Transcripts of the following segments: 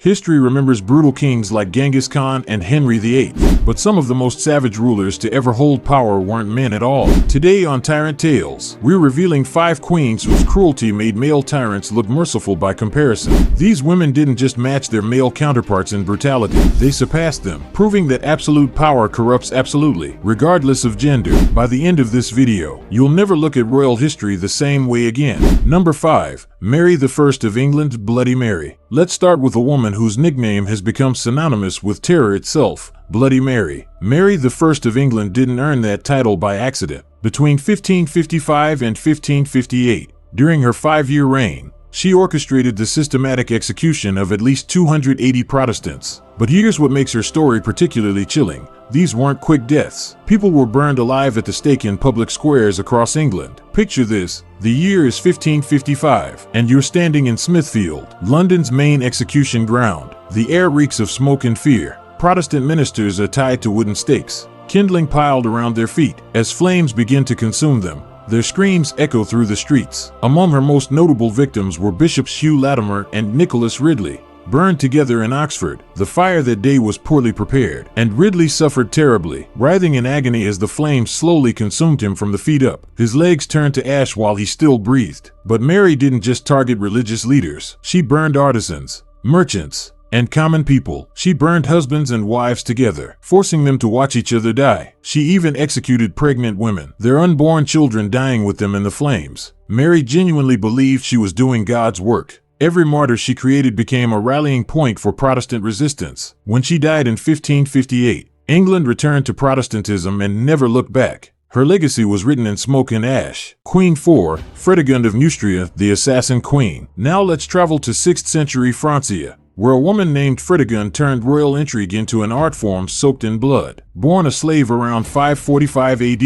History remembers brutal kings like Genghis Khan and Henry VIII, but some of the most savage rulers to ever hold power weren't men at all. Today on Tyrant Tales, we're revealing 5 queens whose cruelty made male tyrants look merciful by comparison. These women didn't just match their male counterparts in brutality, they surpassed them, proving that absolute power corrupts absolutely, regardless of gender. By the end of this video, you'll never look at royal history the same way again. Number 5. Mary I of England, Bloody Mary. Let's start with a woman whose nickname has become synonymous with terror itself, Bloody Mary. Mary I of England didn't earn that title by accident. Between 1555 and 1558, during her 5-year reign, she orchestrated the systematic execution of at least 280 Protestants. But here's what makes her story particularly chilling. These weren't quick deaths. People were burned alive at the stake in public squares across England. Picture this. The year is 1555, and you're standing in Smithfield, London's main execution ground. The air reeks of smoke and fear. Protestant ministers are tied to wooden stakes, kindling piled around their feet. As flames begin to consume them, their screams echo through the streets. Among her most notable victims were Bishops Hugh Latimer and Nicholas Ridley, burned together in Oxford. The fire that day was poorly prepared, and Ridley suffered terribly, writhing in agony as the flames slowly consumed him from the feet up. His legs turned to ash while he still breathed. But Mary didn't just target religious leaders. She burned artisans, merchants, and common people. She burned husbands and wives together, forcing them to watch each other die. She even executed pregnant women, their unborn children dying with them in the flames. Mary genuinely believed she was doing God's work. Every martyr she created became a rallying point for Protestant resistance. When she died in 1558, England returned to Protestantism and never looked back. Her legacy was written in smoke and ash. Queen 4, Fredegund of Neustria, the assassin queen. Now let's travel to 6th century Francia, where a woman named Fredegund turned royal intrigue into an art form soaked in blood. Born a slave around 545 AD,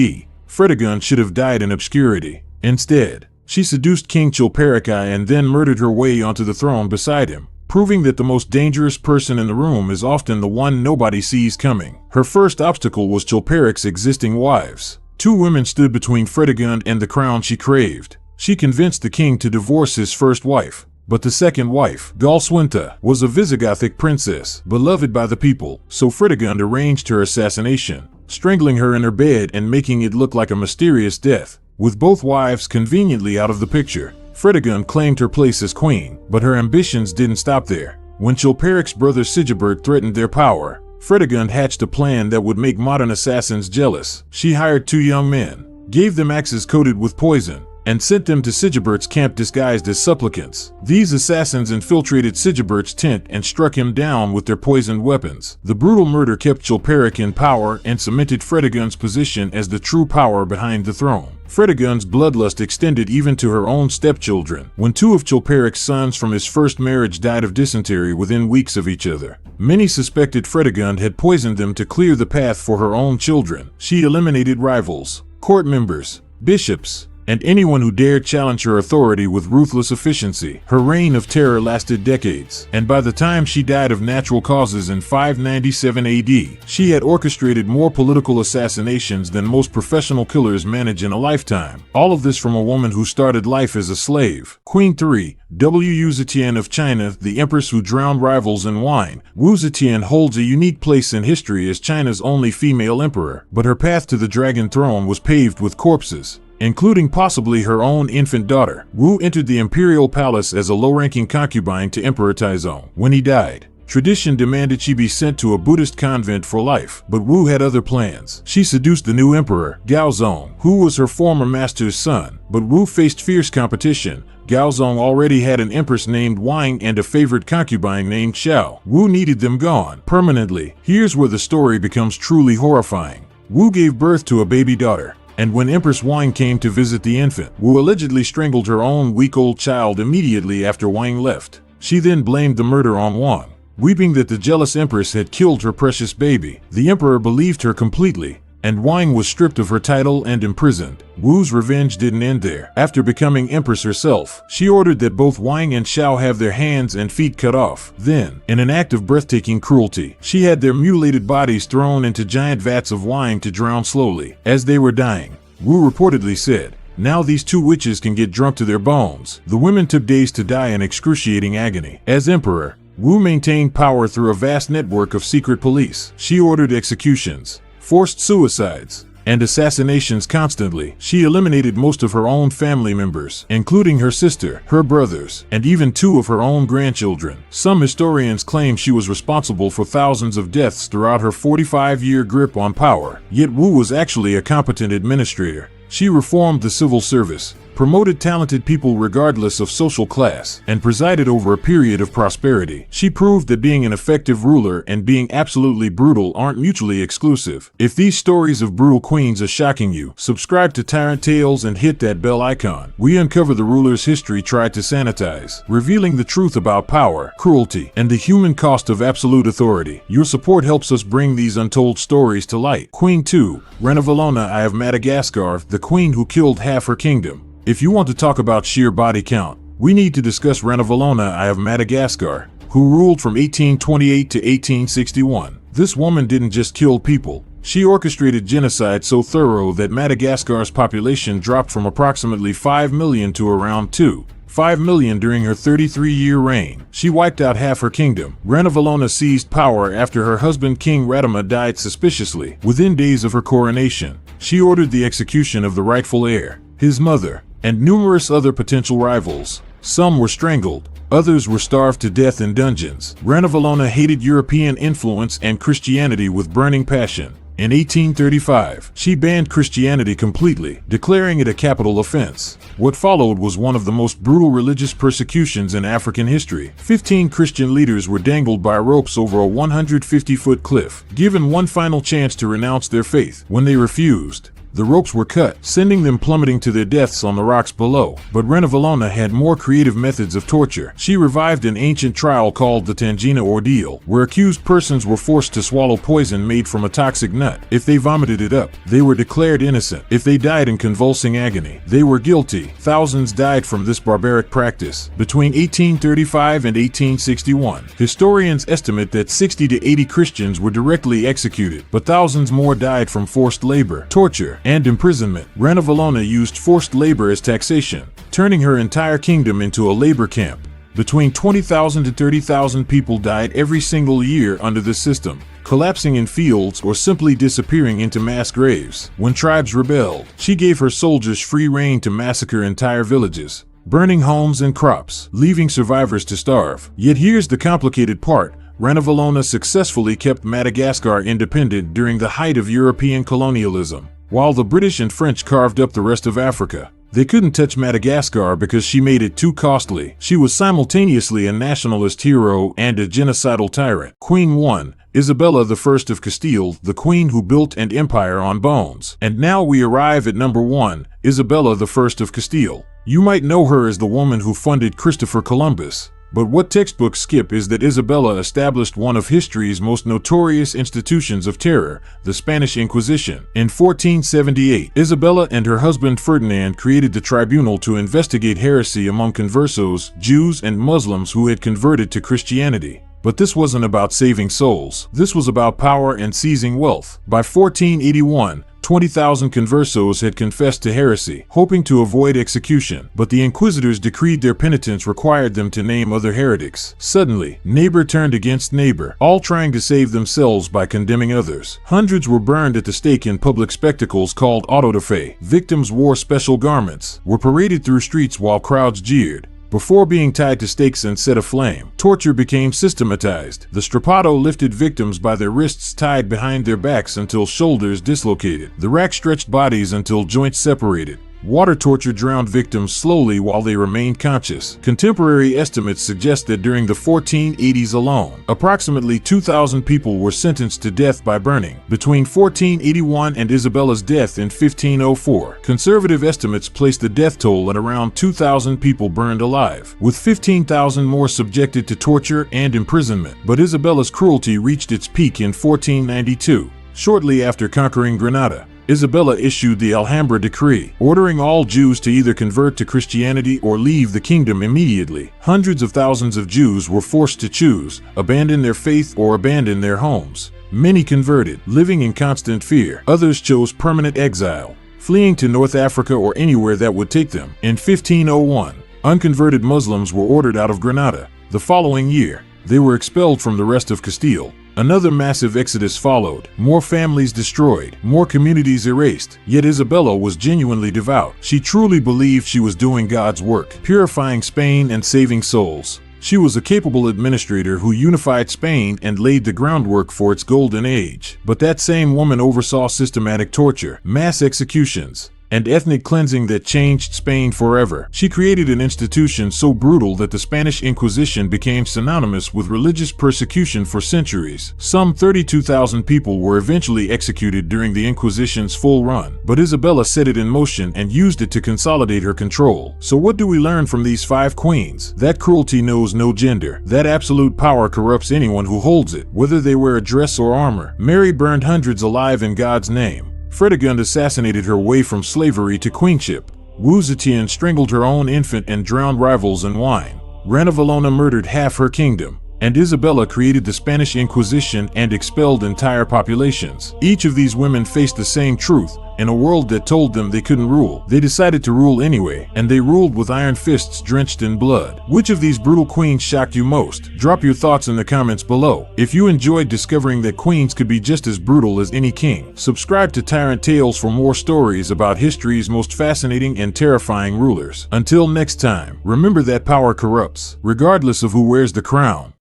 Fredegund should have died in obscurity. Instead, she seduced King Chilperic and then murdered her way onto the throne beside him, proving that the most dangerous person in the room is often the one nobody sees coming. Her first obstacle was Chilperic's existing wives. 2 women stood between Fredegund and the crown she craved. She convinced the king to divorce his first wife, but the second wife, Galswinta, was a Visigothic princess, beloved by the people, so Fredegund arranged her assassination, strangling her in her bed and making it look like a mysterious death. With both wives conveniently out of the picture, Fredegund claimed her place as queen, but her ambitions didn't stop there. When Chilperic's brother Sigebert threatened their power, Fredegund hatched a plan that would make modern assassins jealous. She hired 2 young men, gave them axes coated with poison, and sent them to Sigebert's camp disguised as supplicants. These assassins infiltrated Sigebert's tent and struck him down with their poisoned weapons. The brutal murder kept Chilperic in power and cemented Fredegund's position as the true power behind the throne. Fredegund's bloodlust extended even to her own stepchildren. When 2 of Chilperic's sons from his first marriage died of dysentery within weeks of each other, many suspected Fredegund had poisoned them to clear the path for her own children. She eliminated rivals, court members, bishops, and anyone who dared challenge her authority with ruthless efficiency. Her reign of terror lasted decades, and by the time she died of natural causes in 597 AD, she had orchestrated more political assassinations than most professional killers manage in a lifetime. All of this from a woman who started life as a slave. Queen 3, Wu Zetian of China, the empress who drowned rivals in wine. Wu Zetian holds a unique place in history as China's only female emperor, but her path to the dragon throne was paved with corpses, including possibly her own infant daughter. Wu entered the imperial palace as a low-ranking concubine to Emperor Taizong. When he died, tradition demanded she be sent to a Buddhist convent for life, but Wu had other plans. She seduced the new emperor, Gaozong, who was her former master's son, but Wu faced fierce competition. Gaozong already had an empress named Wang and a favorite concubine named Xiao. Wu needed them gone permanently. Here's where the story becomes truly horrifying. Wu gave birth to a baby daughter, and when Empress Wang came to visit the infant, Wu allegedly strangled her own week-old child immediately after Wang left. She then blamed the murder on Wang, weeping that the jealous empress had killed her precious baby. The emperor believed her completely, and Wang was stripped of her title and imprisoned. Wu's revenge didn't end there. After becoming empress herself, she ordered that both Wang and Xiao have their hands and feet cut off. Then, in an act of breathtaking cruelty, she had their mutilated bodies thrown into giant vats of wine to drown slowly. As they were dying, Wu reportedly said, "Now these 2 witches can get drunk to their bones." The women took days to die in excruciating agony. As emperor, Wu maintained power through a vast network of secret police. She ordered executions, forced suicides, and assassinations constantly. She eliminated most of her own family members, including her sister, her brothers, and even 2 of her own grandchildren. Some historians claim she was responsible for thousands of deaths throughout her 45-year grip on power. Yet Wu was actually a competent administrator. She reformed the civil service, promoted talented people regardless of social class, and presided over a period of prosperity. She proved that being an effective ruler and being absolutely brutal aren't mutually exclusive. If these stories of brutal queens are shocking you, subscribe to Tyrant Tales and hit that bell icon. We uncover the ruler's history tried to sanitize, revealing the truth about power, cruelty, and the human cost of absolute authority. Your support helps us bring these untold stories to light. Queen 2, Ranavalona I of Madagascar, the queen who killed half her kingdom. If you want to talk about sheer body count, we need to discuss Ranavalona I of Madagascar, who ruled from 1828 to 1861. This woman didn't just kill people, she orchestrated genocide so thorough that Madagascar's population dropped from approximately 5 million to around 2.5 million during her 33-year reign. She wiped out half her kingdom. Ranavalona seized power after her husband King Radama died suspiciously. Within days of her coronation, she ordered the execution of the rightful heir, his mother, and numerous other potential rivals. Some were strangled, others were starved to death in dungeons. Ranavalona hated European influence and Christianity with burning passion. In 1835, she banned Christianity completely, declaring it a capital offense. What followed was one of the most brutal religious persecutions in African history. 15 Christian leaders were dangled by ropes over a 150-foot cliff, given one final chance to renounce their faith. When they refused, the ropes were cut, sending them plummeting to their deaths on the rocks below. But Ranavalona had more creative methods of torture. She revived an ancient trial called the Tangina ordeal, where accused persons were forced to swallow poison made from a toxic nut. If they vomited it up, they were declared innocent. If they died in convulsing agony, they were guilty. Thousands died from this barbaric practice. Between 1835 and 1861, historians estimate that 60 to 80 Christians were directly executed, but thousands more died from forced labor, torture, and imprisonment. Ranavalona used forced labor as taxation, turning her entire kingdom into a labor camp. Between 20,000 to 30,000 people died every single year under this system, collapsing in fields or simply disappearing into mass graves. When tribes rebelled, she gave her soldiers free rein to massacre entire villages, burning homes and crops, leaving survivors to starve. Yet here's the complicated part. Ranavalona successfully kept Madagascar independent during the height of European colonialism. While the British and French carved up the rest of Africa, they couldn't touch Madagascar because she made it too costly. She was simultaneously a nationalist hero and a genocidal tyrant. Queen 1, Isabella I of Castile, the queen who built an empire on bones. And now we arrive at number 1, Isabella I of Castile. You might know her as the woman who funded Christopher Columbus. But what textbooks skip is that Isabella established one of history's most notorious institutions of terror, the Spanish Inquisition. In 1478, Isabella and her husband Ferdinand created the tribunal to investigate heresy among conversos, Jews and Muslims who had converted to Christianity. But this wasn't about saving souls. This was about power and seizing wealth. By 1481, 20,000 conversos had confessed to heresy, hoping to avoid execution, but the inquisitors decreed their penitence required them to name other heretics. Suddenly, neighbor turned against neighbor, all trying to save themselves by condemning others. Hundreds were burned at the stake in public spectacles called auto-da-fe. Victims wore special garments, were paraded through streets while crowds jeered. Before being tied to stakes and set aflame, torture became systematized. The strappado lifted victims by their wrists tied behind their backs until shoulders dislocated. The rack stretched bodies until joints separated. Water torture drowned victims slowly while they remained conscious. Contemporary estimates suggest that during the 1480s alone, approximately 2,000 people were sentenced to death by burning. Between 1481 and Isabella's death in 1504, conservative estimates place the death toll at around 2,000 people burned alive, with 15,000 more subjected to torture and imprisonment. But Isabella's cruelty reached its peak in 1492, shortly after conquering Granada. Isabella issued the Alhambra Decree, ordering all Jews to either convert to Christianity or leave the kingdom immediately. Hundreds of thousands of Jews were forced to choose, abandon their faith or abandon their homes. Many converted, living in constant fear. Others chose permanent exile, fleeing to North Africa or anywhere that would take them. In 1501, unconverted Muslims were ordered out of Granada. The following year, they were expelled from the rest of Castile. Another massive exodus followed, more families destroyed, more communities erased. Yet Isabella was genuinely devout. She truly believed she was doing God's work, purifying Spain and saving souls. She was a capable administrator who unified Spain and laid the groundwork for its golden age. But that same woman oversaw systematic torture, mass executions, and ethnic cleansing that changed Spain forever. She created an institution so brutal that the Spanish Inquisition became synonymous with religious persecution for centuries. Some 32,000 people were eventually executed during the Inquisition's full run, but Isabella set it in motion and used it to consolidate her control. So what do we learn from these 5 queens? That cruelty knows no gender. That absolute power corrupts anyone who holds it, whether they wear a dress or armor. Mary burned hundreds alive in God's name. Fredegund assassinated her way from slavery to queenship. Zetian strangled her own infant and drowned rivals in wine. Ranavalona murdered half her kingdom. And Isabella created the Spanish Inquisition and expelled entire populations. Each of these women faced the same truth. In a world that told them they couldn't rule, they decided to rule anyway, and they ruled with iron fists drenched in blood. Which of these brutal queens shocked you most? Drop your thoughts in the comments below. If you enjoyed discovering that queens could be just as brutal as any king, subscribe to Tyrant Tales for more stories about history's most fascinating and terrifying rulers. Until next time, remember that power corrupts, regardless of who wears the crown.